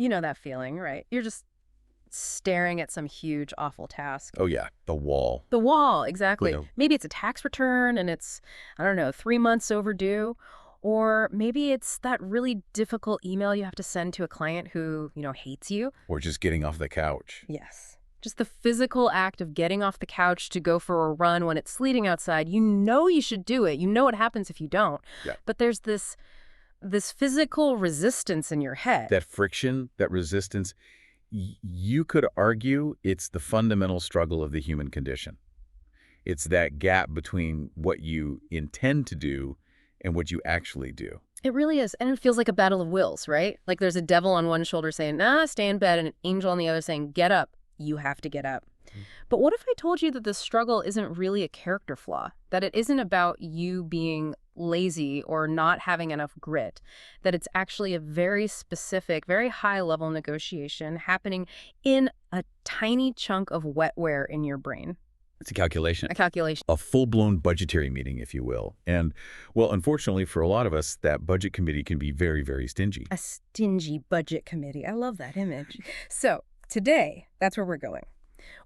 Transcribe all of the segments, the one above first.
You know that feeling, right? You're just staring at some huge, awful task. Oh, yeah, the wall. The wall, You exactly. know, Maybe it's a tax return and it's, I don't know, 3 months overdue. Or maybe it's that really difficult email you have to send to a client who, hates you. or just getting off the couch. Yes. Just the physical act of getting off the couch to go for a run when it's sleeting outside. You know you should do it. You know what happens if you don't. Yeah. But there's this physical resistance in your head. That friction, that resistance, you could argue it's the fundamental struggle of the human condition. It's that gap between what you intend to do and what you actually do. It really is. And it feels like a battle of wills, right? Like there's a devil on one shoulder saying, nah, stay in bed, and an angel on the other saying, get up. You have to get up. But what if I told you that the struggle isn't really a character flaw? That it isn't about you being lazy or not having enough grit? That it's actually a very specific, very high-level negotiation happening in a tiny chunk of wetware in your brain? It's a calculation. A calculation. A full-blown budgetary meeting, if you will. And, well, unfortunately for a lot of us, that budget committee can be very, very stingy. A stingy budget committee. I love that image. So today, that's where we're going.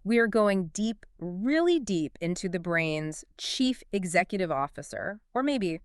We are going deep, really deep into the brain's chief executive officer, or maybe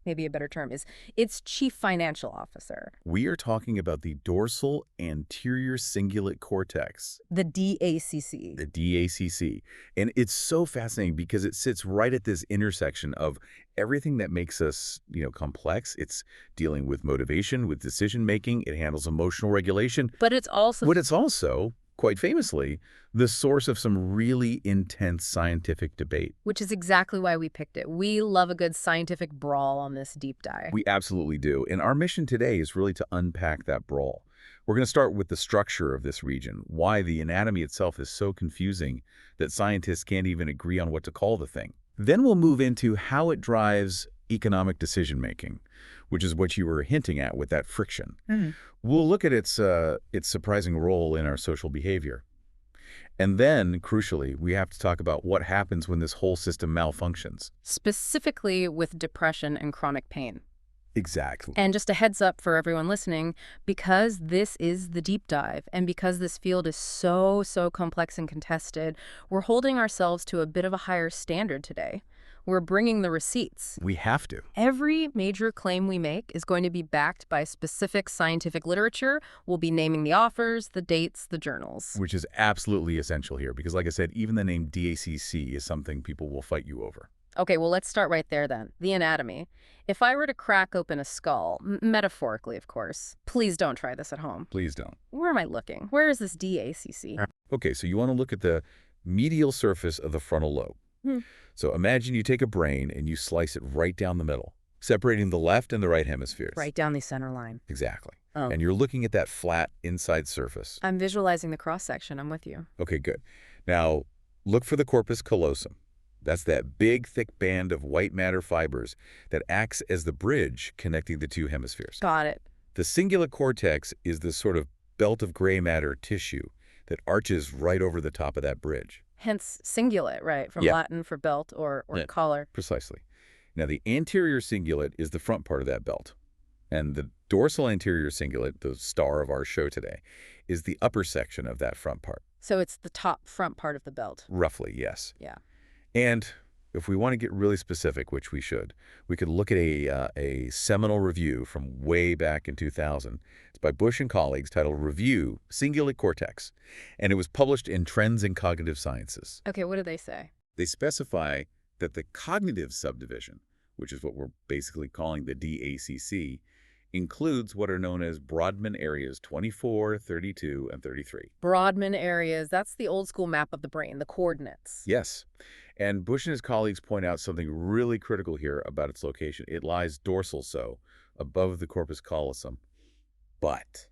a better term is its chief financial officer. We are talking about the dorsal anterior cingulate cortex. The DACC. The DACC. And it's so fascinating because it sits right at this intersection of everything that makes us, complex. It's dealing with motivation, with decision-making. It handles emotional regulation. But it's also, quite famously, the source of some really intense scientific debate. Which is exactly why we picked it. We love a good scientific brawl on this deep dive. We absolutely do. And our mission today is really to unpack that brawl. We're going to start with the structure of this region, why the anatomy itself is so confusing that scientists can't even agree on what to call the thing. Then we'll move into how it drives economic decision-making, which is what you were hinting at with that friction. We'll look at its surprising role in our social behavior. And then, crucially, we have to talk about what happens when this whole system malfunctions. Specifically with depression and chronic pain. Exactly. And just a heads up for everyone listening, because this is the deep dive, and because this field is so complex and contested, we're holding ourselves to a bit of a higher standard today. We're bringing the receipts. We have to. Every major claim we make is going to be backed by specific scientific literature. We'll be naming the authors, the dates, the journals. Which is absolutely essential here, because like I said, even the name DACC is something people will fight you over. Okay, well, let's start right there then. The anatomy. If I were to crack open a skull, metaphorically, of course, please don't try this at home. Please don't. Where am I looking? Where is this DACC? Okay, so you want to look at the medial surface of the frontal lobe. So imagine you take a brain and you slice it right down the middle, separating the left and the right hemispheres. Right down the center line. Exactly. Oh. And you're looking at that flat inside surface. I'm visualizing the cross-section. I'm with you. Okay, good. Now, look for the corpus callosum. That's that big, thick band of white matter fibers that acts as the bridge connecting the two hemispheres. Got it. The cingulate cortex is this sort of belt of gray matter tissue that arches right over the top of that bridge. Hence cingulate, right? From Latin for belt or collar. Precisely. Now, the anterior cingulate is the front part of that belt. And the dorsal anterior cingulate, the star of our show today, is the upper section of that front part. So it's the top front part of the belt. Roughly, yes. Yeah. And if we want to get really specific, which we should, we could look at a seminal review from way back in 2000. It's by Bush and colleagues titled Review, Cingulate Cortex, and it was published in Trends in Cognitive Sciences. Okay, what do they say? They specify that the cognitive subdivision, which is what we're basically calling the DACC, includes what are known as Brodmann areas 24, 32, and 33. Brodmann areas, that's the old school map of the brain, the coordinates. Yes. And Bush and his colleagues point out something really critical here about its location. It lies dorsal, so above the corpus callosum. But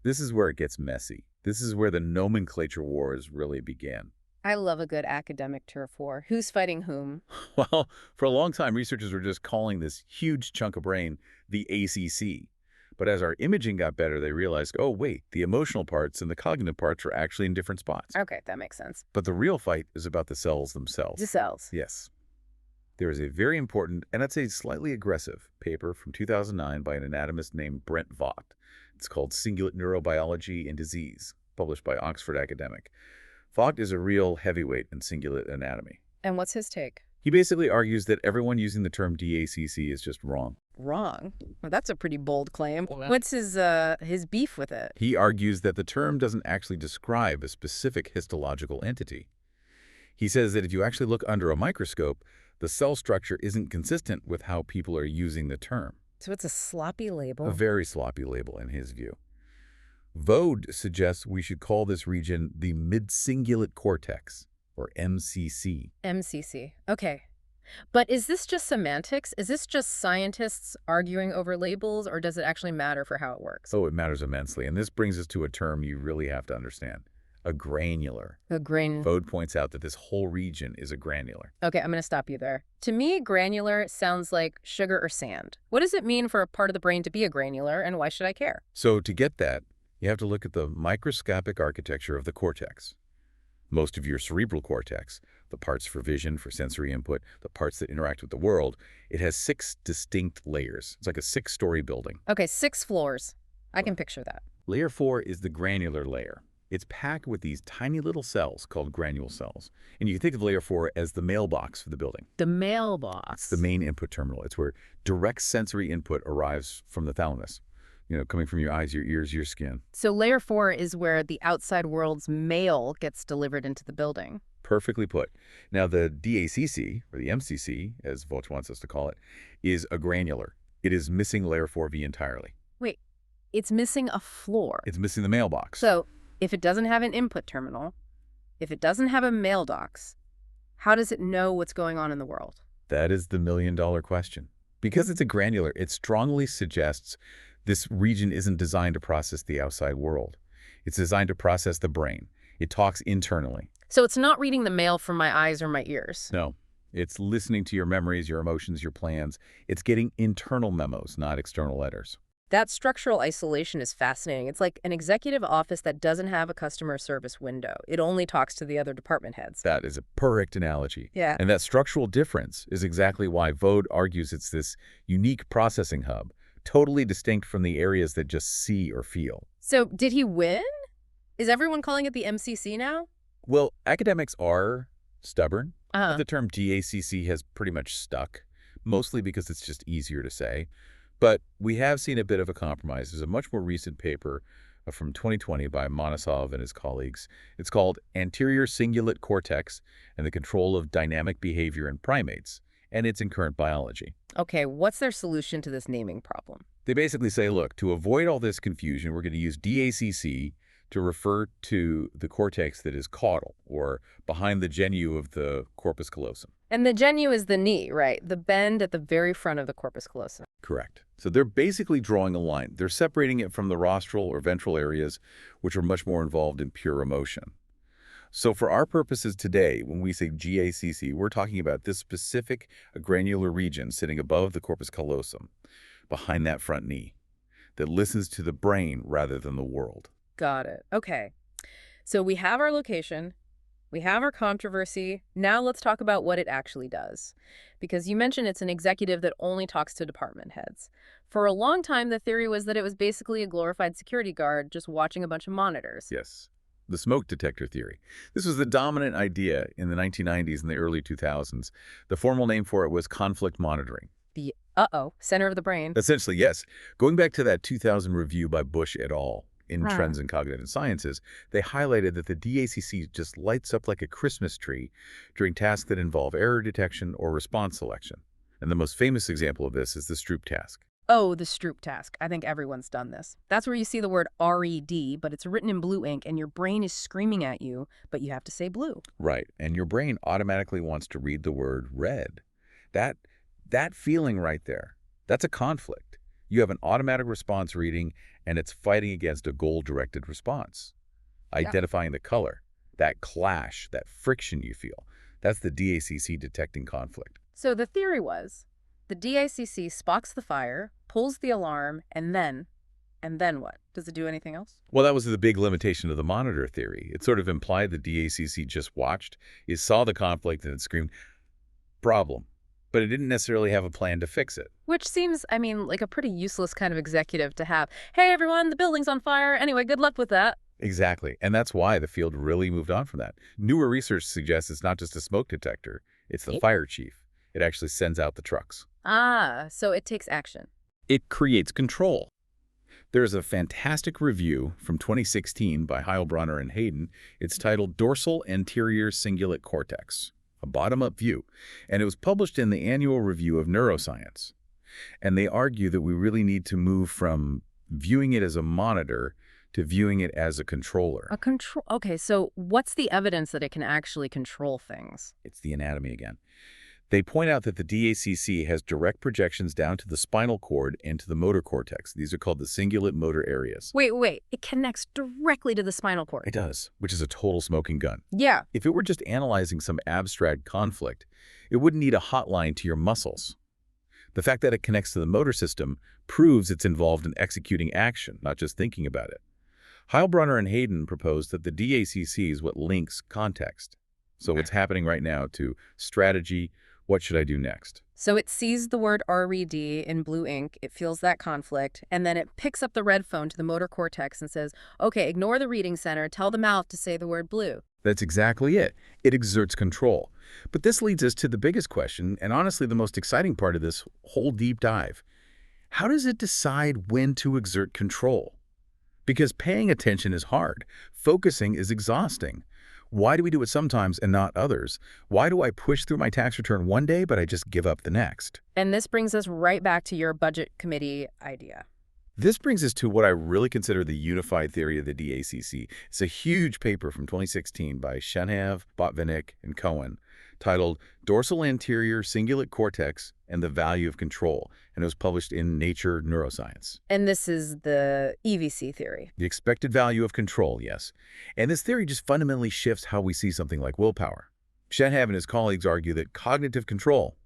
this is where it gets messy. This is where the nomenclature wars really began. I love a good academic turf war. Who's fighting whom? Well, for a long time, researchers were just calling this huge chunk of brain the ACC. But as our imaging got better, they realized, oh, wait, the emotional parts and the cognitive parts are actually in different spots. Okay, that makes sense. But the real fight is about the cells themselves. The cells. Yes. There is a very important, and I'd say slightly aggressive, paper from 2009 by an anatomist named Brent Vogt. It's called Cingulate Neurobiology and Disease, published by Oxford Academic. Vogt is a real heavyweight in cingulate anatomy. And what's his take? He basically argues that everyone using the term DACC is just wrong. Wrong? Well, that's a pretty bold claim. Well, What's his beef with it? He argues that the term doesn't actually describe a specific histological entity. He says that if you actually look under a microscope, the cell structure isn't consistent with how people are using the term. So it's a sloppy label. A very sloppy label in his view. Vogt suggests we should call this region the midcingulate cortex, or MCC. MCC. Okay. But is this just semantics? Is this just scientists arguing over labels, or does it actually matter for how it works? Oh, it matters immensely. And this brings us to a term you really have to understand. A granular. A grain. Vogt points out that this whole region is a granular. Okay, I'm going to stop you there. To me, granular sounds like sugar or sand. What does it mean for a part of the brain to be a granular, and why should I care? So to get that, you have to look at the microscopic architecture of the cortex. Most of your cerebral cortex, the parts for vision, for sensory input, the parts that interact with the world, it has 6 distinct layers. It's like a 6-story building. Okay, 6 floors. I can picture that. Layer 4 is the granular layer. It's packed with these tiny little cells called granule cells. And you can think of layer 4 as the mailbox for the building. The mailbox. It's the main input terminal. It's where direct sensory input arrives from the thalamus. Coming from your eyes, your ears, your skin. So layer 4 is where the outside world's mail gets delivered into the building. Perfectly put. Now, the DACC, or the MCC, as Vogt wants us to call it, is a granular. It is missing layer 4V entirely. Wait, it's missing a floor. It's missing the mailbox. So if it doesn't have an input terminal, if it doesn't have a mailbox, how does it know what's going on in the world? That is the million-dollar question. Because it's a granular, it strongly suggests this region isn't designed to process the outside world. It's designed to process the brain. It talks internally. So it's not reading the mail from my eyes or my ears. No. It's listening to your memories, your emotions, your plans. It's getting internal memos, not external letters. That structural isolation is fascinating. It's like an executive office that doesn't have a customer service window. It only talks to the other department heads. That is a perfect analogy. Yeah. And that structural difference is exactly why Vogt argues it's this unique processing hub, totally distinct from the areas that just see or feel. So did he win? Is everyone calling it the MCC now? Well, academics are stubborn. Uh-huh. The term DACC has pretty much stuck, mostly because it's just easier to say. But we have seen a bit of a compromise. There's a much more recent paper from 2020 by Monosov and his colleagues. It's called Anterior Cingulate Cortex and the Control of Dynamic Behavior in Primates, and it's in current biology. Okay, what's their solution to this naming problem? They basically say, look, to avoid all this confusion, we're going to use DACC to refer to the cortex that is caudal, or behind the genu of the corpus callosum. And the genu is the knee, right? The bend at the very front of the corpus callosum. Correct. So they're basically drawing a line. They're separating it from the rostral or ventral areas, which are much more involved in pure emotion. So for our purposes today, when we say GACC, we're talking about this specific granular region sitting above the corpus callosum, behind that front knee, that listens to the brain rather than the world. Got it. Okay. So we have our location, we have our controversy. Now let's talk about what it actually does. Because you mentioned it's an executive that only talks to department heads. For a long time, the theory was that it was basically a glorified security guard just watching a bunch of monitors. Yes. The smoke detector theory. This was the dominant idea in the 1990s and the early 2000s. The formal name for it was conflict monitoring. The center of the brain. Essentially, yes. Going back to that 2000 review by Bush et al. In Trends in Cognitive Sciences, they highlighted that the DACC just lights up like a Christmas tree during tasks that involve error detection or response selection. And the most famous example of this is the Stroop task. Oh, the Stroop task. I think everyone's done this. That's where you see the word RED, but it's written in blue ink, and your brain is screaming at you, but you have to say blue. Right. And your brain automatically wants to read the word red. That feeling right there, that's a conflict. You have an automatic response reading, and it's fighting against a goal-directed response. Identifying the color, that clash, that friction you feel, that's the DACC detecting conflict. So the theory was, the DACC spots the fire, pulls the alarm, and then what? Does it do anything else? Well, that was the big limitation of the monitor theory. It sort of implied the DACC just watched, it saw the conflict, and it screamed, problem. but it didn't necessarily have a plan to fix it. Which seems, I mean, like a pretty useless kind of executive to have. Hey, everyone, the building's on fire. Anyway, good luck with that. Exactly. And that's why the field really moved on from that. Newer research suggests it's not just a smoke detector, it's the fire chief. It actually sends out the trucks. Ah, so it takes action. It creates control. There's a fantastic review from 2016 by Heilbronner and Hayden. It's titled Dorsal Anterior Cingulate Cortex, a bottom-up view, and it was published in the Annual Review of Neuroscience. And they argue that we really need to move from viewing it as a monitor to viewing it as a controller. A control. Okay, so what's the evidence that it can actually control things? It's the anatomy again. They point out that the DaCC has direct projections down to the spinal cord and to the motor cortex. These are called the cingulate motor areas. Wait. It connects directly to the spinal cord. It does, which is a total smoking gun. Yeah. If it were just analyzing some abstract conflict, it wouldn't need a hotline to your muscles. The fact that it connects to the motor system proves it's involved in executing action, not just thinking about it. Heilbronner and Hayden proposed that the DaCC is what links context. So what's happening right now to strategy, what should I do next? So it sees the word RED in blue ink, it feels that conflict, and then it picks up the red phone to the motor cortex and says, okay, ignore the reading center, tell the mouth to say the word blue. That's exactly it. It exerts control. But this leads us to the biggest question, and honestly the most exciting part of this whole deep dive. How does it decide when to exert control? Because paying attention is hard. Focusing is exhausting. Why do we do it sometimes and not others? Why do I push through my tax return one day, but I just give up the next? And this brings us right back to your budget committee idea. This brings us to what I really consider the unified theory of the DaCC. It's a huge paper from 2016 by Shenhav, Botvinnik, and Cohen, titled Dorsal Anterior Cingulate Cortex and the Value of Control, and it was published in Nature Neuroscience. And this is the EVC theory. The expected value of control, yes. And this theory just fundamentally shifts how we see something like willpower. Shenhav and his colleagues argue that cognitive control,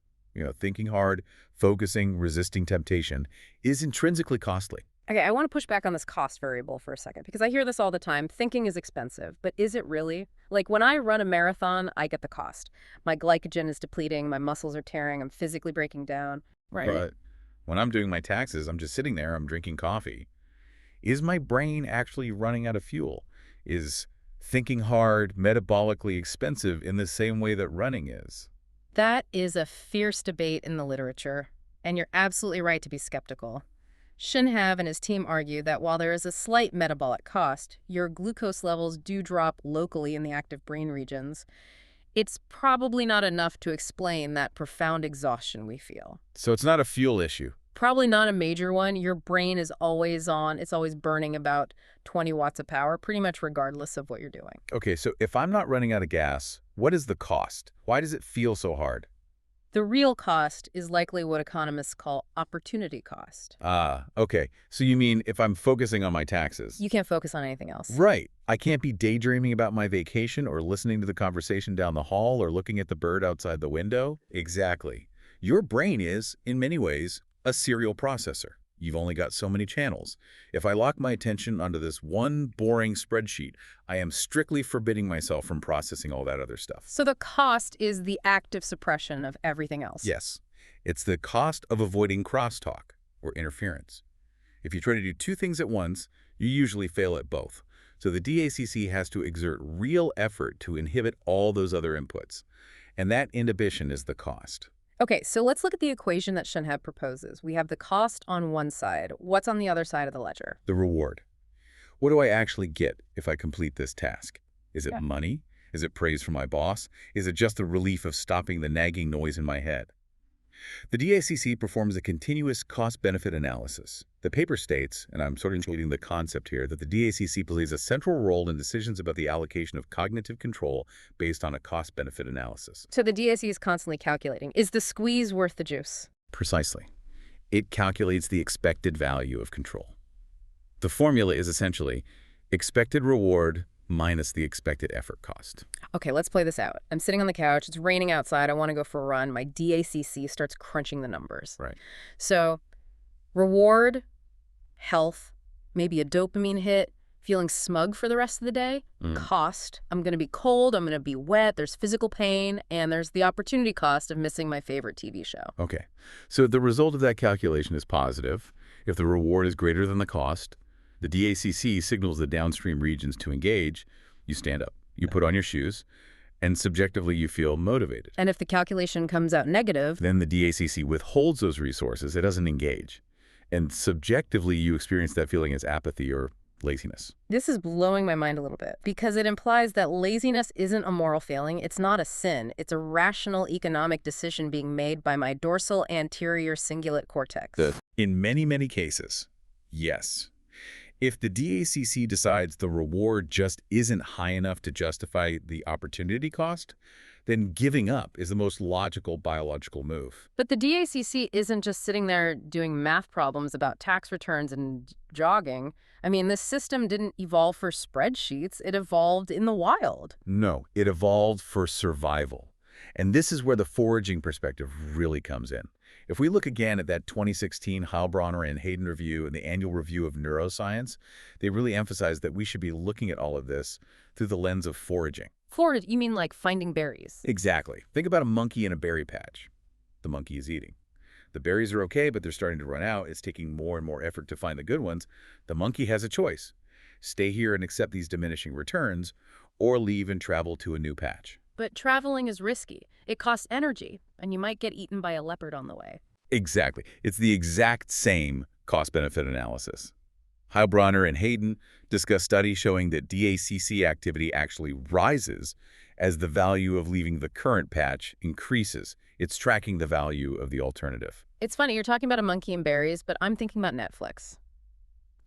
thinking hard, focusing, resisting temptation, is intrinsically costly. Okay, I want to push back on this cost variable for a second, because I hear this all the time. Thinking is expensive, but is it really? Like when I run a marathon, I get the cost. My glycogen is depleting, my muscles are tearing, I'm physically breaking down. Right. But when I'm doing my taxes, I'm just sitting there, I'm drinking coffee. Is my brain actually running out of fuel? Is thinking hard metabolically expensive in the same way that running is? That is a fierce debate in the literature, and you're absolutely right to be skeptical. Shenhav and his team argue that while there is a slight metabolic cost, your glucose levels do drop locally in the active brain regions. It's probably not enough to explain that profound exhaustion we feel. So it's not a fuel issue. Probably not a major one. Your brain is always on. It's always burning about 20 watts of power, pretty much regardless of what you're doing. Okay, so if I'm not running out of gas, what is the cost? Why does it feel so hard? The real cost is likely what economists call opportunity cost. Ah, okay. So you mean if I'm focusing on my taxes? You can't focus on anything else. Right. I can't be daydreaming about my vacation or listening to the conversation down the hall or looking at the bird outside the window? Exactly. Your brain is, in many ways, a serial processor. You've only got so many channels. If I lock my attention onto this one boring spreadsheet, I am strictly forbidding myself from processing all that other stuff. So the cost is the active suppression of everything else. Yes. It's the cost of avoiding crosstalk or interference. If you try to do two things at once, you usually fail at both. So the DaCC has to exert real effort to inhibit all those other inputs. And that inhibition is the cost. Okay, so let's look at the equation that Shenhav proposes. We have the cost on one side. What's on the other side of the ledger? The reward. What do I actually get if I complete this task? Is it money? Is it praise from my boss? Is it just the relief of stopping the nagging noise in my head? The DaCC performs a continuous cost-benefit analysis. The paper states, and I'm sort of including the concept here, that the DaCC plays a central role in decisions about the allocation of cognitive control based on a cost-benefit analysis. So the DaCC is constantly calculating. Is the squeeze worth the juice? Precisely. It calculates the expected value of control. The formula is essentially expected reward minus the expected effort cost. Okay, let's play this out. I'm sitting on the couch. It's raining outside. I want to go for a run. My DaCC starts crunching the numbers. Right. So reward, health, maybe a dopamine hit, Feeling smug for the rest of the day? Mm. Cost. I'm going to be cold, I'm going to be wet, there's physical pain, and there's the opportunity cost of missing my favorite TV show. Okay. So the result of that calculation is positive. If the reward is greater than the cost, the DACC signals the downstream regions to engage. You stand up, you put on your shoes, and subjectively you feel motivated. And if the calculation comes out negative, Then the DACC withholds those resources. It doesn't engage. And subjectively you experience that feeling as apathy or laziness. this is blowing my mind a little bit because it implies that laziness isn't a moral failing. It's not a sin. It's a rational economic decision being made by my dorsal anterior cingulate cortex. In many, many cases, yes. If the DACC decides the reward just isn't high enough to justify the opportunity cost, then giving up is the most logical biological move. But the DACC isn't just sitting there doing math problems about tax returns and jogging. I mean, this system didn't evolve for spreadsheets. It evolved in the wild. No, it evolved for survival. And this is where the foraging perspective really comes in. If we look again at that 2016 Heilbronner and Hayden review and the annual review of neuroscience, they really emphasize that we should be looking at all of this through the lens of foraging. Forage, you mean like finding berries? Exactly. Think about a monkey in a berry patch. The monkey is eating. The berries are okay, but they're starting to run out. It's taking more and more effort to find the good ones. The monkey has a choice. Stay here and accept these diminishing returns, or leave and travel to a new patch. But traveling is risky. It costs energy, and you might get eaten by a leopard on the way. Exactly. It's the exact same cost-benefit analysis. Heilbronner and Hayden discuss studies showing that DACC activity actually rises as the value of leaving the current patch increases. It's tracking the value of the alternative. It's funny, you're talking about a monkey and berries, but I'm thinking about Netflix.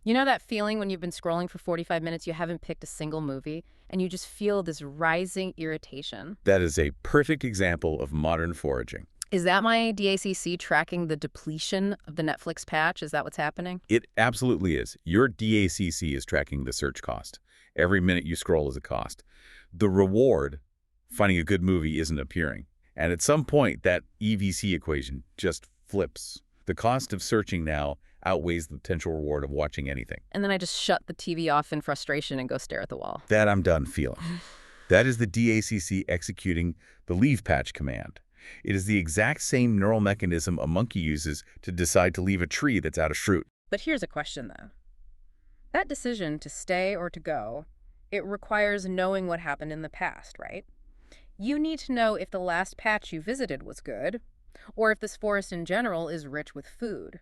You know that feeling when you've been scrolling for 45 minutes, you haven't picked a single movie, and you just feel this rising irritation? That is a perfect example of modern foraging. Is that my DACC tracking the depletion of the Netflix patch? Is that what's happening? It absolutely is. Your DACC is tracking the search cost. Every minute you scroll is a cost. The reward, finding a good movie, isn't appearing. And at some point, that EVC equation just flips. The cost of searching now outweighs the potential reward of watching anything. And then I just shut the TV off in frustration and go stare at the wall. That I'm done feeling. That is the DACC executing the leave patch command. It is the exact same neural mechanism a monkey uses to decide to leave a tree that's out of fruit. But here's a question, though. That decision to stay or to go, it requires knowing what happened in the past, right? You need to know if the last patch you visited was good, or if this forest in general is rich with food.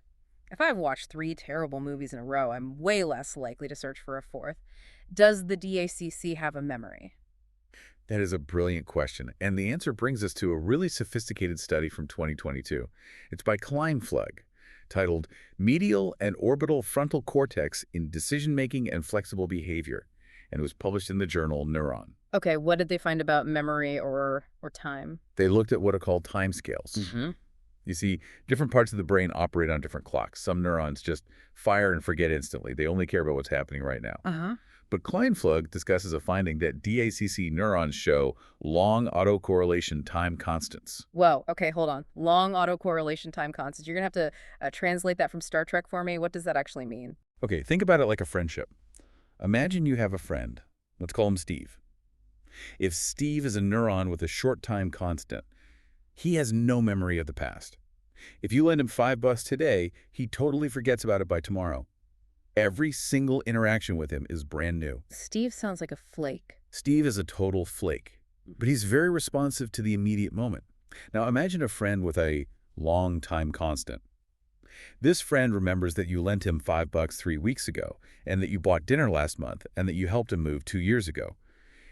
If I've watched 3 terrible movies in a row, I'm way less likely to search for a fourth. Does the DACC have a memory? That is a brilliant question, and the answer brings us to a really sophisticated study from 2022. It's by Kleinflug, titled Medial and Orbital Frontal Cortex in Decision-Making and Flexible Behavior, and it was published in the journal Neuron. Okay, what did they find about memory or time? They looked at what are called timescales. Mm-hmm. You see, different parts of the brain operate on different clocks. Some neurons just fire and forget instantly. They only care about what's happening right now. Uh-huh. But Kleinflug discusses a finding that DACC neurons show long autocorrelation time constants. Whoa, okay, hold on. Long autocorrelation time constants. You're going to have to translate that from Star Trek for me. What does that actually mean? Okay, think about it like a friendship. Imagine you have a friend. Let's call him Steve. If Steve is a neuron with a short time constant, he has no memory of the past. If you lend him $5 today, he totally forgets about it by tomorrow. Every single interaction with him is brand new. Steve sounds like a flake. Steve is a total flake, but he's very responsive to the immediate moment. Now imagine a friend with a long time constant. This friend remembers that you lent him $5 3 weeks ago, and that you bought dinner last month, and that you helped him move 2 years ago.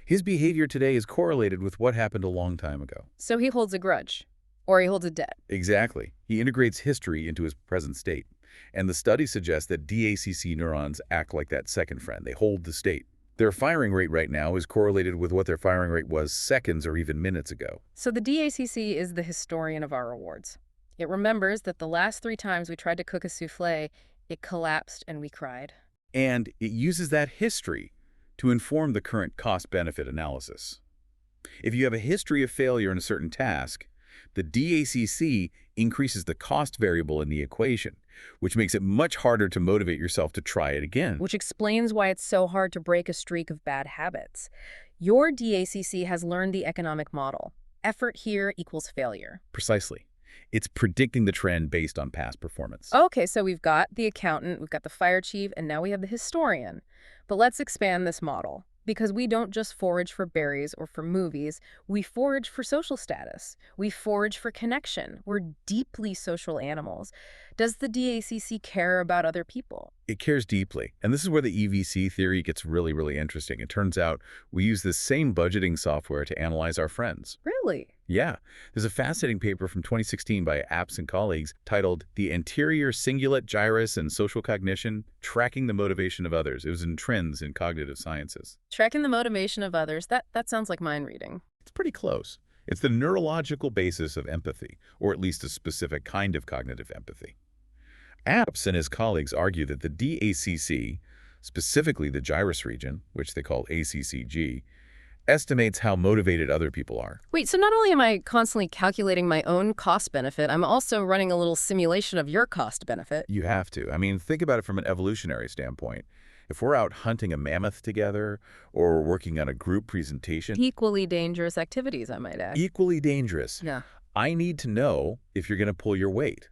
His behavior today is correlated with what happened a long time ago. So he holds a grudge, or he holds a debt. Exactly. He integrates history into his present state. And the study suggests that DACC neurons act like that second friend. They hold the state. Their firing rate right now is correlated with what their firing rate was seconds or even minutes ago. So the DACC is the historian of our rewards. It remembers that the last 3 times we tried to cook a souffle, it collapsed and we cried. And it uses that history to inform the current cost-benefit analysis. If you have a history of failure in a certain task, the DACC increases the cost variable in the equation, which makes it much harder to motivate yourself to try it again. Which explains why it's so hard to break a streak of bad habits. Your DACC has learned the economic model. Effort here equals failure. Precisely. It's predicting the trend based on past performance. Okay, so we've got the accountant, we've got the fire chief, and now we have the historian. But let's expand this model. Because we don't just forage for berries or for movies, we forage for social status. We forage for connection. We're deeply social animals. Does the DACC care about other people? It cares deeply. And this is where the EVC theory gets really, really interesting. It turns out we use this same budgeting software to analyze our friends. Really? Yeah. There's a fascinating paper from 2016 by Apps and colleagues titled The Anterior Cingulate Gyrus and Social Cognition, Tracking the Motivation of Others. It was in Trends in Cognitive Sciences. Tracking the motivation of others, that sounds like mind reading. It's pretty close. It's the neurological basis of empathy, or at least a specific kind of cognitive empathy. Apps and his colleagues argue that the DACC, specifically the gyrus region, which they call ACCG, estimates how motivated other people are. Wait, so not only am I constantly calculating my own cost-benefit, I'm also running a little simulation of your cost-benefit. You have to. I mean, think about it from an evolutionary standpoint. If we're out hunting a mammoth together or working on a group presentation— Equally dangerous activities, I might add. Equally dangerous. Yeah. I need to know if you're going to pull your weight.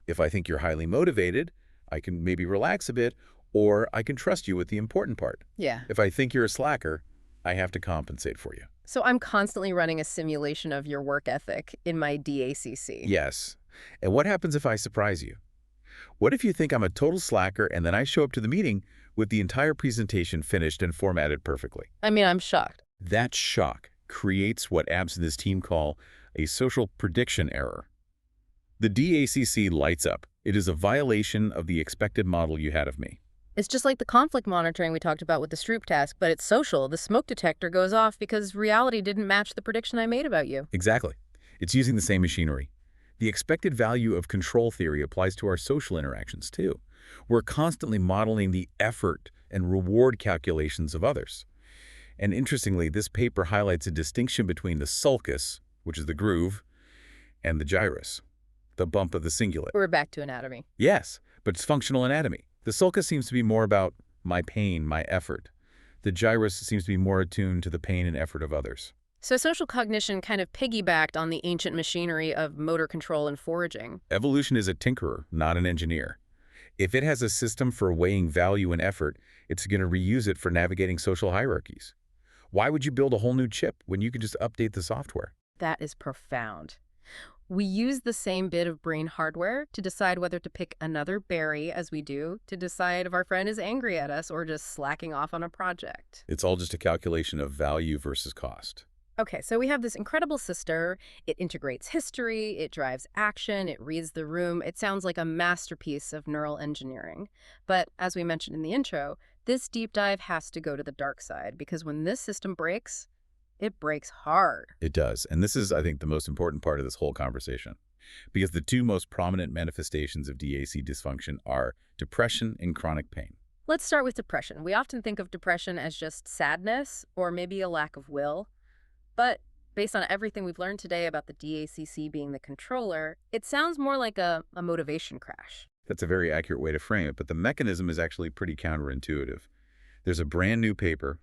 If I think you're highly motivated, I can maybe relax a bit, or I can trust you with the important part. Yeah. If I think you're a slacker, I have to compensate for you. So I'm constantly running a simulation of your work ethic in my DACC. Yes. And what happens if I surprise you? What if you think I'm a total slacker and then I show up to the meeting with the entire presentation finished and formatted perfectly? I mean, I'm shocked. That shock creates what Abs and his team call a social prediction error. The DACC lights up. It is a violation of the expected model you had of me. It's just like the conflict monitoring we talked about with the Stroop task, but it's social. The smoke detector goes off because reality didn't match the prediction I made about you. Exactly. It's using the same machinery. The expected value of control theory applies to our social interactions, too. We're constantly modeling the effort and reward calculations of others. And interestingly, this paper highlights a distinction between the sulcus, which is the groove, and the gyrus, the bump of the cingulate. We're back to anatomy. Yes, but it's functional anatomy. The sulcus seems to be more about my pain, my effort. The gyrus seems to be more attuned to the pain and effort of others. So social cognition kind of piggybacked on the ancient machinery of motor control and foraging. Evolution is a tinkerer, not an engineer. If it has a system for weighing value and effort, it's going to reuse it for navigating social hierarchies. Why would you build a whole new chip when you could just update the software? That is profound. We use the same bit of brain hardware to decide whether to pick another berry as we do to decide if our friend is angry at us or just slacking off on a project. It's all just a calculation of value versus cost. Okay, so we have this incredible sister. It integrates history, it drives action, it reads the room. It sounds like a masterpiece of neural engineering. But as we mentioned in the intro, this deep dive has to go to the dark side because when this system breaks, it breaks hard. It does. And this is, I think, the most important part of this whole conversation. Because the two most prominent manifestations of DAC dysfunction are depression and chronic pain. Let's start with depression. We often think of depression as just sadness or maybe a lack of will. But based on everything we've learned today about the DACC being the controller, it sounds more like a motivation crash. That's a very accurate way to frame it, but the mechanism is actually pretty counterintuitive. There's a brand new paper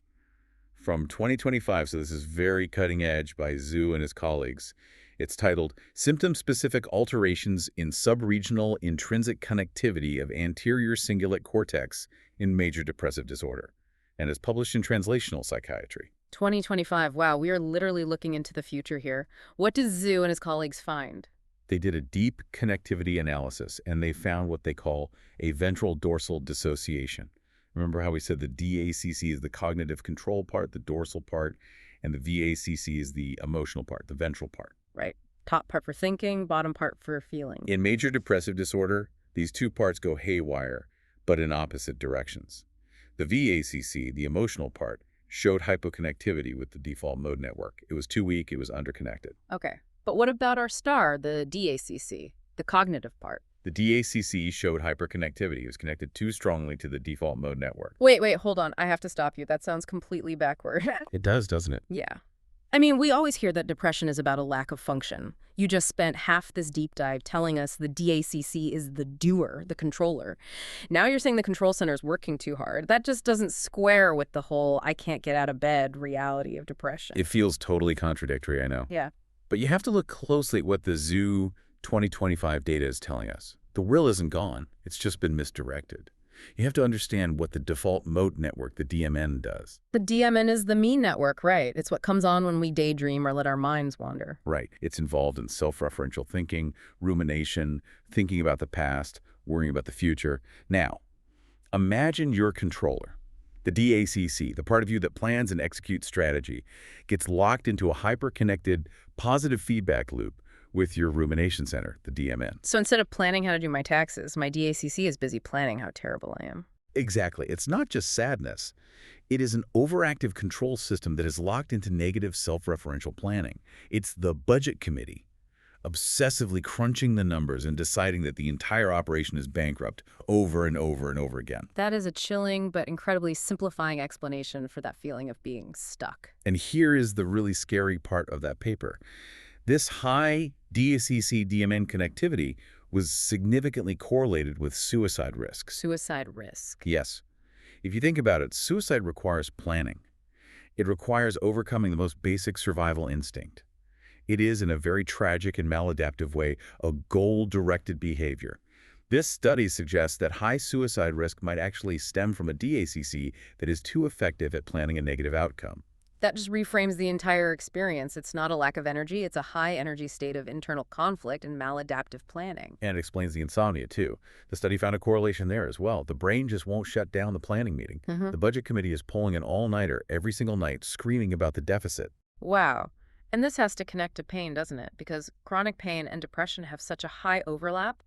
from 2025, so this is very cutting edge, by Zhu and his colleagues. It's titled Symptom-Specific Alterations in Subregional Intrinsic Connectivity of Anterior Cingulate Cortex in Major Depressive Disorder, and is published in Translational Psychiatry. 2025. Wow, we are literally looking into the future here. What does Zhu and his colleagues find? They did a deep connectivity analysis, and they found what they call a ventral dorsal dissociation. Remember how we said the DACC is the cognitive control part, the dorsal part, and the VACC is the emotional part, the ventral part. Right. Top part for thinking, bottom part for feeling. In major depressive disorder, these two parts go haywire, but in opposite directions. The VACC, the emotional part, showed hypoconnectivity with the default mode network. It was too weak, it was underconnected. Okay. But what about our star, the DACC, the cognitive part? The DACC showed hyperconnectivity. It was connected too strongly to the default mode network. Wait, hold on. I have to stop you. That sounds completely backward. It does, doesn't it? Yeah. I mean, we always hear that depression is about a lack of function. You just spent half this deep dive telling us the DACC is the doer, the controller. Now you're saying the control center is working too hard. That just doesn't square with the whole I can't get out of bed reality of depression. It feels totally contradictory, I know. Yeah. But you have to look closely at what the Zoo 2025 data is telling us. The will isn't gone. It's just been misdirected. You have to understand what the default mode network, the DMN, does. The DMN is the me network, right? It's what comes on when we daydream or let our minds wander. Right. It's involved in self-referential thinking, rumination, thinking about the past, worrying about the future. Now, imagine your controller. The DACC, the part of you that plans and executes strategy, gets locked into a hyper-connected, positive feedback loop with your rumination center, the DMN. So instead of planning how to do my taxes, my DACC is busy planning how terrible I am. Exactly. It's not just sadness. It is an overactive control system that is locked into negative self-referential planning. It's the budget committee, obsessively crunching the numbers and deciding that the entire operation is bankrupt over and over and over again. That is a chilling but incredibly simplifying explanation for that feeling of being stuck. And here is the really scary part of that paper. This high DACC-DMN connectivity was significantly correlated with suicide risk. Suicide risk. Yes. If you think about it, suicide requires planning. It requires overcoming the most basic survival instinct. It is, in a very tragic and maladaptive way, a goal-directed behavior. This study suggests that high suicide risk might actually stem from a DACC that is too effective at planning a negative outcome. That just reframes the entire experience. It's not a lack of energy, it's a high energy state of internal conflict and maladaptive planning. And it explains the insomnia, too. The study found a correlation there as well. The brain just won't shut down the planning meeting. The budget committee is pulling an all-nighter every single night, screaming about the deficit. Wow. And this has to connect to pain, doesn't it? Because chronic pain and depression have such a high overlap.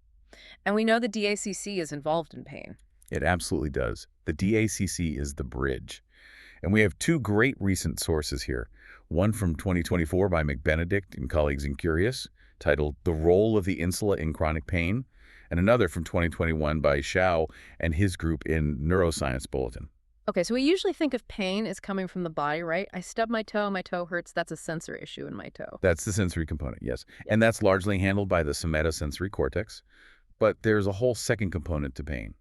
And we know the DACC is involved in pain. It absolutely does. The DACC is the bridge. And we have two great recent sources here. One from 2024 by McBenedict and colleagues in Curious, titled The Role of the Insula in Chronic Pain, and another from 2021 by Xiao and his group in Neuroscience Bulletin. Okay, so we usually think of pain as coming from the body, right? I stub my toe hurts, that's a sensory issue in my toe. That's the sensory component, yes. And that's largely handled by the somatosensory cortex. But there's a whole second component to pain.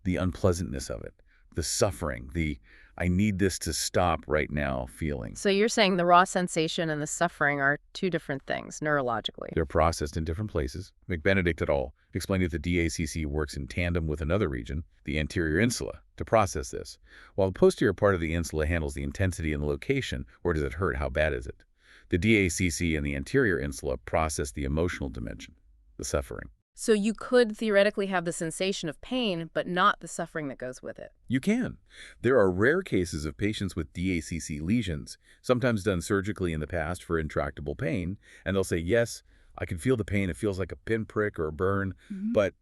The unpleasantness of it, the suffering, the I need this to stop right now feeling. So you're saying the raw sensation and the suffering are two different things neurologically. They're processed in different places. McBenedict et al. Explained that the DACC works in tandem with another region, the anterior insula, to process this, while the posterior part of the insula handles the intensity and the location. Where does it hurt? How bad is it? The DACC and the anterior insula process the emotional dimension, the suffering. So you could theoretically have the sensation of pain, but not the suffering that goes with it. You can. There are rare cases of patients with DACC lesions, sometimes done surgically in the past for intractable pain, and they'll say, yes, I can feel the pain. It feels like a pinprick or a burn, but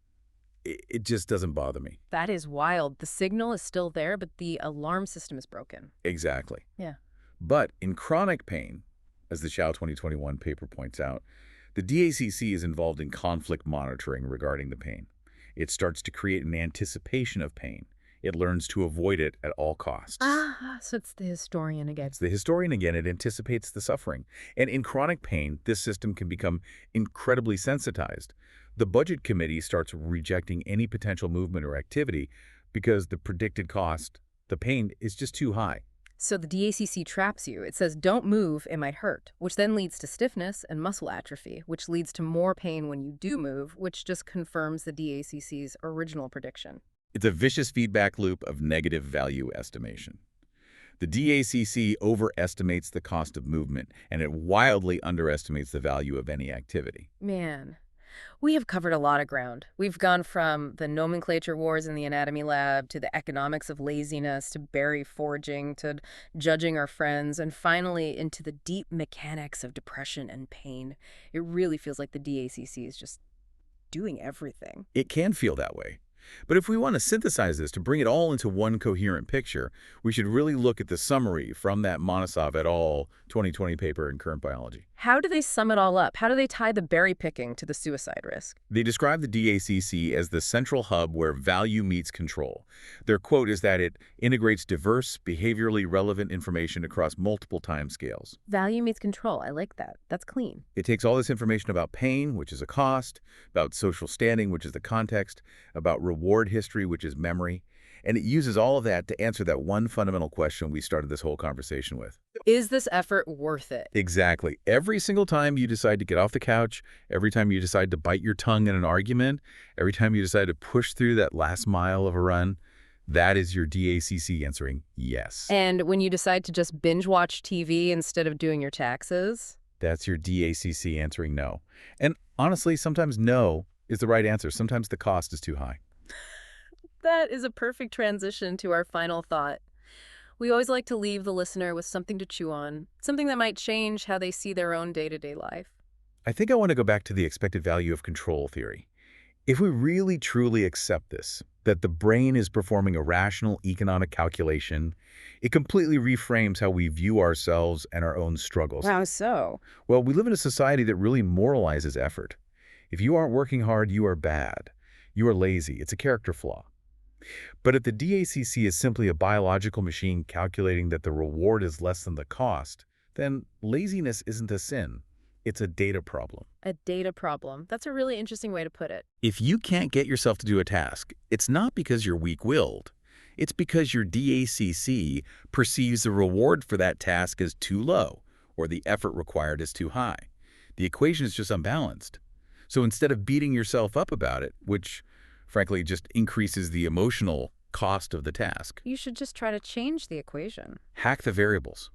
it just doesn't bother me. That is wild. The signal is still there, but the alarm system is broken. Exactly. Yeah. But in chronic pain, as the Xiao 2021 paper points out, the DACC is involved in conflict monitoring regarding the pain. It starts to create an anticipation of pain. It learns to avoid it at all costs. So it's the historian again. It's the historian again. It anticipates the suffering. And in chronic pain, this system can become incredibly sensitized. The budget committee starts rejecting any potential movement or activity because the predicted cost, the pain, is just too high. So the DACC traps you. It says, don't move, it might hurt, which then leads to stiffness and muscle atrophy, which leads to more pain when you do move, which just confirms the DACC's original prediction. It's a vicious feedback loop of negative value estimation. The DACC overestimates the cost of movement, and it wildly underestimates the value of any activity. Man, we have covered a lot of ground. We've gone from the nomenclature wars in the anatomy lab to the economics of laziness to berry foraging to judging our friends and finally into the deep mechanics of depression and pain. It really feels like the DACC is just doing everything. It can feel that way. But if we want to synthesize this to bring it all into one coherent picture, we should really look at the summary from that Monosov et al. 2020 paper in Current Biology. How do they sum it all up? How do they tie the berry picking to the suicide risk? They describe the DACC as the central hub where value meets control. Their quote is that it integrates diverse, behaviorally relevant information across multiple timescales. Value meets control. I like that. That's clean. It takes all this information about pain, which is a cost, about social standing, which is the context, about reward history, which is memory, and it uses all of that to answer that one fundamental question we started this whole conversation with. Is this effort worth it? Exactly. Every single time you decide to get off the couch, every time you decide to bite your tongue in an argument, every time you decide to push through that last mile of a run, that is your DACC answering yes. And when you decide to just binge watch TV instead of doing your taxes? That's your DACC answering no. And honestly, sometimes no is the right answer. Sometimes the cost is too high. That is a perfect transition to our final thought. We always like to leave the listener with something to chew on, something that might change how they see their own day-to-day life. I think I want to go back to the expected value of control theory. If we really truly accept this, that the brain is performing a rational economic calculation, it completely reframes how we view ourselves and our own struggles. How so? Well, we live in a society that really moralizes effort. If you aren't working hard, you are bad. You are lazy. It's a character flaw. But if the DACC is simply a biological machine calculating that the reward is less than the cost, then laziness isn't a sin. It's a data problem. A data problem. That's a really interesting way to put it. If you can't get yourself to do a task, it's not because you're weak-willed. It's because your DACC perceives the reward for that task as too low, or the effort required is too high. The equation is just unbalanced. So instead of beating yourself up about it, which frankly just increases the emotional cost of the task, You should just try to change the equation. hack the variables.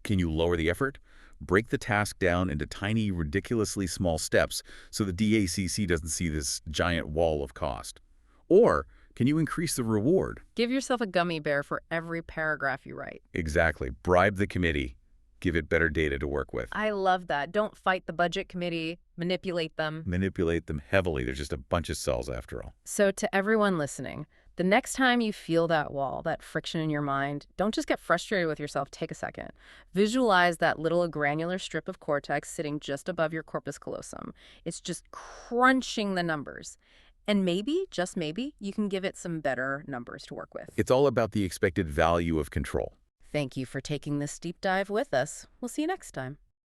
Can you lower the effort? Break the task down into tiny, ridiculously small steps so the DACC doesn't see this giant wall of cost. Or can you increase the reward? Give yourself a gummy bear for every paragraph you write. Exactly. Bribe the committee. Give it better data to work with. I love that. Don't fight the budget committee. Manipulate them. Manipulate them heavily. They're just a bunch of cells after all. So to everyone listening, the next time you feel that wall, that friction in your mind, don't just get frustrated with yourself. Take a second. Visualize that little granular strip of cortex sitting just above your corpus callosum. It's just crunching the numbers. And maybe, just maybe, you can give it some better numbers to work with. It's all about the expected value of control. Thank you for taking this deep dive with us. We'll see you next time.